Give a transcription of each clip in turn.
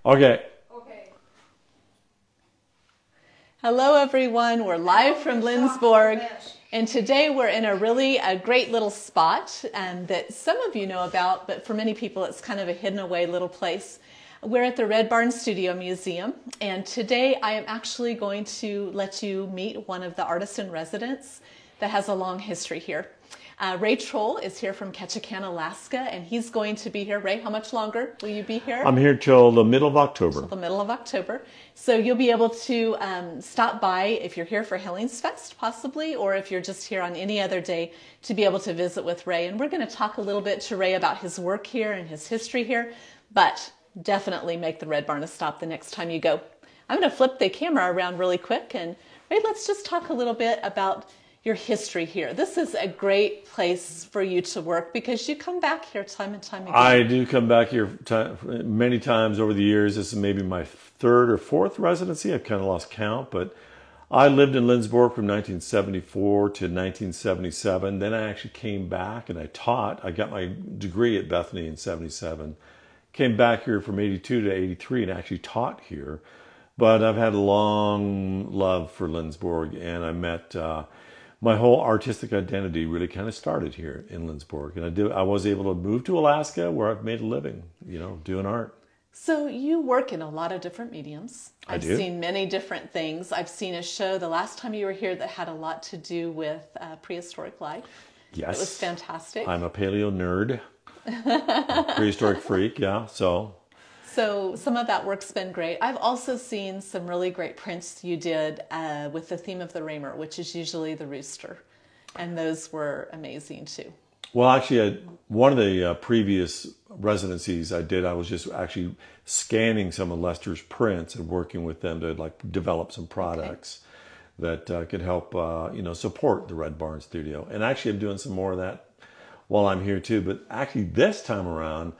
Okay. Okay. Hello everyone, we're live from Lindsborg, and today we're in a great little spot that some of you know about, but for many people it's kind of a hidden away little place. We're at the Red Barn Studio Museum, and today I am actually going to let you meet one of the artists in residence that has a long history here. Ray Troll is here from Ketchikan, Alaska, and he's going to be here. Ray, how much longer will you be here? I'm here till the middle of October. Till the middle of October. So you'll be able to stop by if you're here for Hillings Fest, possibly, or if you're just here on any other day to be able to visit with Ray. And we're going to talk a little bit to Ray about his work here and his history here, but definitely make the Red Barn a stop the next time you go. I'm going to flip the camera around really quick, and Ray, let's just talk a little bit about your history here. This is a great place for you to work because you come back here time and time again. I do come back here many times over the years. This is maybe my third or fourth residency. I've kind of lost count, but I lived in Lindsborg from 1974 to 1977. Then I actually came back and I taught. I got my degree at Bethany in 77. Came back here from 82 to 83 and actually taught here. But I've had a long love for Lindsborg, and I met my whole artistic identity really kind of started here in Lindsborg. And I was able to move to Alaska where I've made a living, doing art. So you work in a lot of different mediums. I've seen many different things. I've seen a show the last time you were here that had a lot to do with prehistoric life. Yes. It was fantastic. I'm a paleo nerd, a prehistoric freak, yeah, So some of that work's been great. I've also seen some really great prints you did with the theme of the Raymer, which is usually the rooster. And those were amazing too. Well, actually, one of the previous residencies I did, I was just actually scanning some of Lester's prints and working with them to develop some products that could help, support the Red Barn Studio. And actually, I'm doing some more of that while I'm here too. But actually, this time around,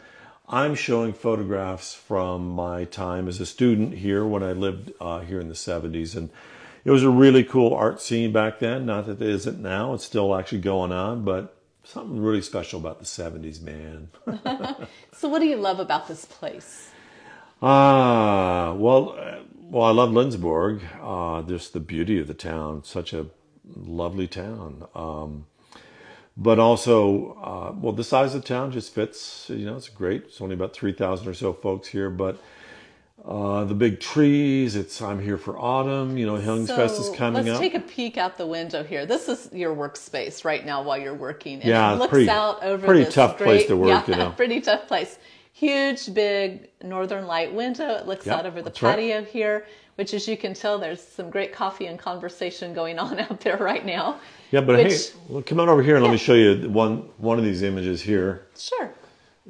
I'm showing photographs from my time as a student here when I lived here in the 70s. And it was a really cool art scene back then. Not that it isn't now. It's still actually going on, but something really special about the 70s, man. So what do you love about this place? Well, I love Lindsborg. Just the beauty of the town. Such a lovely town. But also, the size of the town just fits, it's great. It's only about 3,000 or so folks here, but the big trees, I'm here for autumn, Hillings Fest is coming up. Let's take a peek out the window here. This is your workspace right now while you're working. And yeah, it looks out over pretty this tough place to work, Pretty tough place. Huge, big northern light window. It looks out over the patio here, which, as you can tell, there's some great coffee and conversation going on out there right now. Yeah, but hey, come on over here and let me show you one of these images here. Sure.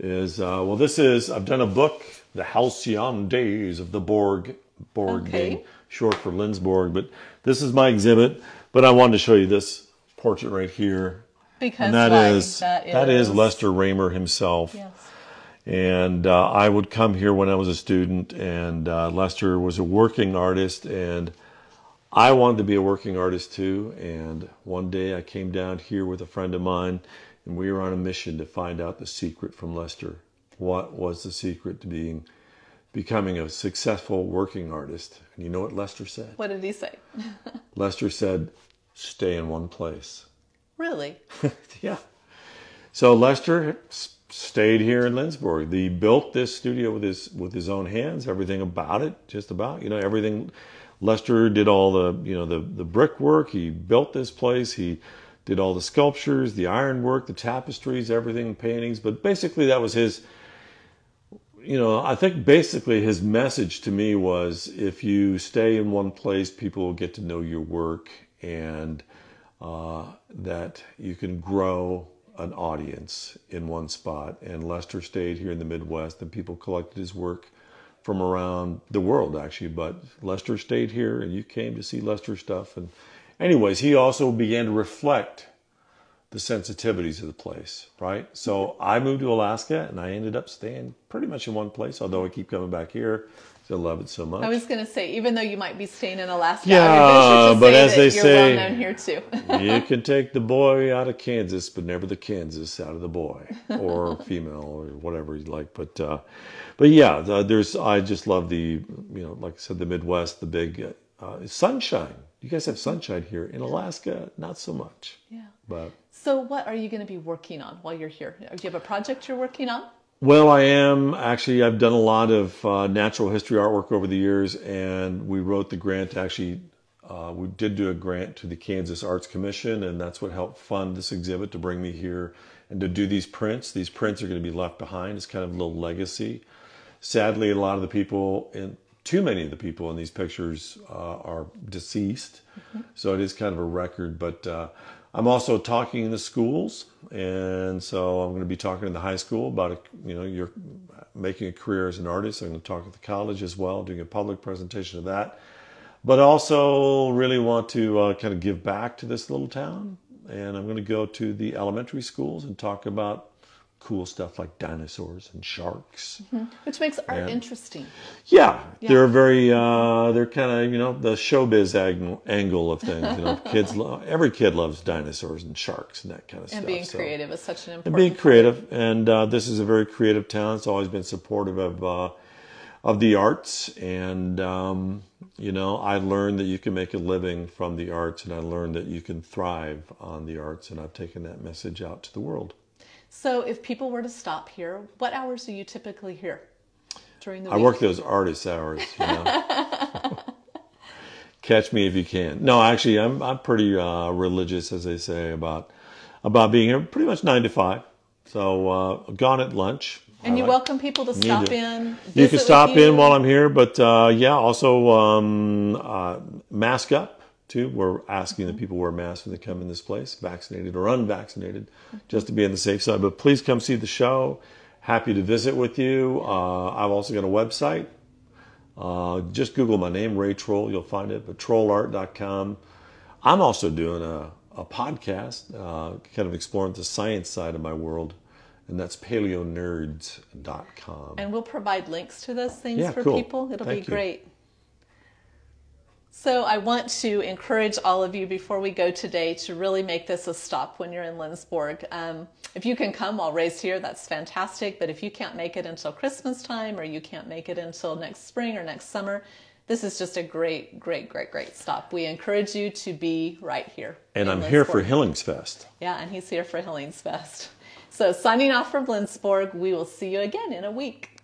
I've done a book, The Halcyon Days of the Borg being short for Lindsborg, but this is my exhibit. But I wanted to show you this portrait right here. Because that is Lester Raymer himself. Yes. And I would come here when I was a student, and Lester was a working artist, and I wanted to be a working artist too. And one day I came down here with a friend of mine, and we were on a mission to find out the secret from Lester. What was the secret to becoming a successful working artist? And you know what Lester said? What did he say? Lester said, stay in one place. Really? Yeah. So Lester stayed here in Lindsborg. He built this studio with his own hands. Everything about it, just about, everything. Lester did all the brickwork. He built this place. He did all the sculptures, the ironwork, the tapestries, everything, paintings. But basically, that was his. I think basically his message to me was, if you stay in one place, people will get to know your work, and that you can grow an audience in one spot. And Lester stayed here in the Midwest, and people collected his work from around the world, actually. But Lester stayed here, and you came to see Lester's stuff. And anyways, he also began to reflect the sensitivities of the place, right? So I moved to Alaska, and I ended up staying pretty much in one place, although I keep coming back here. I love it so much. I was going to say, even though you might be staying in Alaska, yeah, I would venture to but say as that they you're say, well known here too. you can take the boy out of Kansas, but never the Kansas out of the boy, or female, or whatever you like. But yeah, I just love the, like I said, the Midwest, the big sunshine. You guys have sunshine here. In Alaska, not so much. Yeah. But so what are you going to be working on while you're here? Do you have a project you're working on? well, I am. Actually, I've done a lot of natural history artwork over the years, and we wrote the grant. Actually, we did do a grant to the Kansas Arts Commission, and that's what helped fund this exhibit to bring me here and to do these prints. These prints are going to be left behind. It's kind of a little legacy. Sadly, a lot of the people, too many of the people in these pictures are deceased, so it is kind of a record. But I'm also talking in the schools, and so I'm going to be talking in the high school about, you're making a career as an artist. I'm going to talk at the college as well, doing a public presentation of that. But also really want to kind of give back to this little town. And I'm going to go to the elementary schools and talk about cool stuff like dinosaurs and sharks. Which makes art interesting. Yeah, they're very, they're kind of, the showbiz angle of things. Every kid loves dinosaurs and sharks and that kind of stuff. And being creative is such an important being creative. And this is a very creative town. It's always been supportive of the arts. And, I learned that you can make a living from the arts, and I learned that you can thrive on the arts. And I've taken that message out to the world. So if people were to stop here, what hours are you typically here during the week? I work those artist hours, Catch me if you can. No, actually, I'm pretty religious, as they say, about being here pretty much 9 to 5. So gone at lunch. And you welcome people to stop in. You can stop in while I'm here, but also mask up. Too. We're asking that people wear masks when they come in this place, vaccinated or unvaccinated, just to be on the safe side. But please come see the show. Happy to visit with you. I've also got a website. Just Google my name, Ray Troll. You'll find it, but trollart.com. I'm also doing a podcast, kind of exploring the science side of my world, and that's paleonerds.com. And we'll provide links to those things for cool. people. It'll Thank be you. great. So I want to encourage all of you before we go today to really make this a stop when you're in Lindsborg. If you can come while Ray's here, that's fantastic. But if you can't make it until Christmas time, or you can't make it until next spring or next summer, this is just a great, great, great, great stop. We encourage you to be right here. And I'm here for Hillingsfest. Yeah, and he's here for Hillingsfest. So signing off from Lindsborg, we will see you again in a week.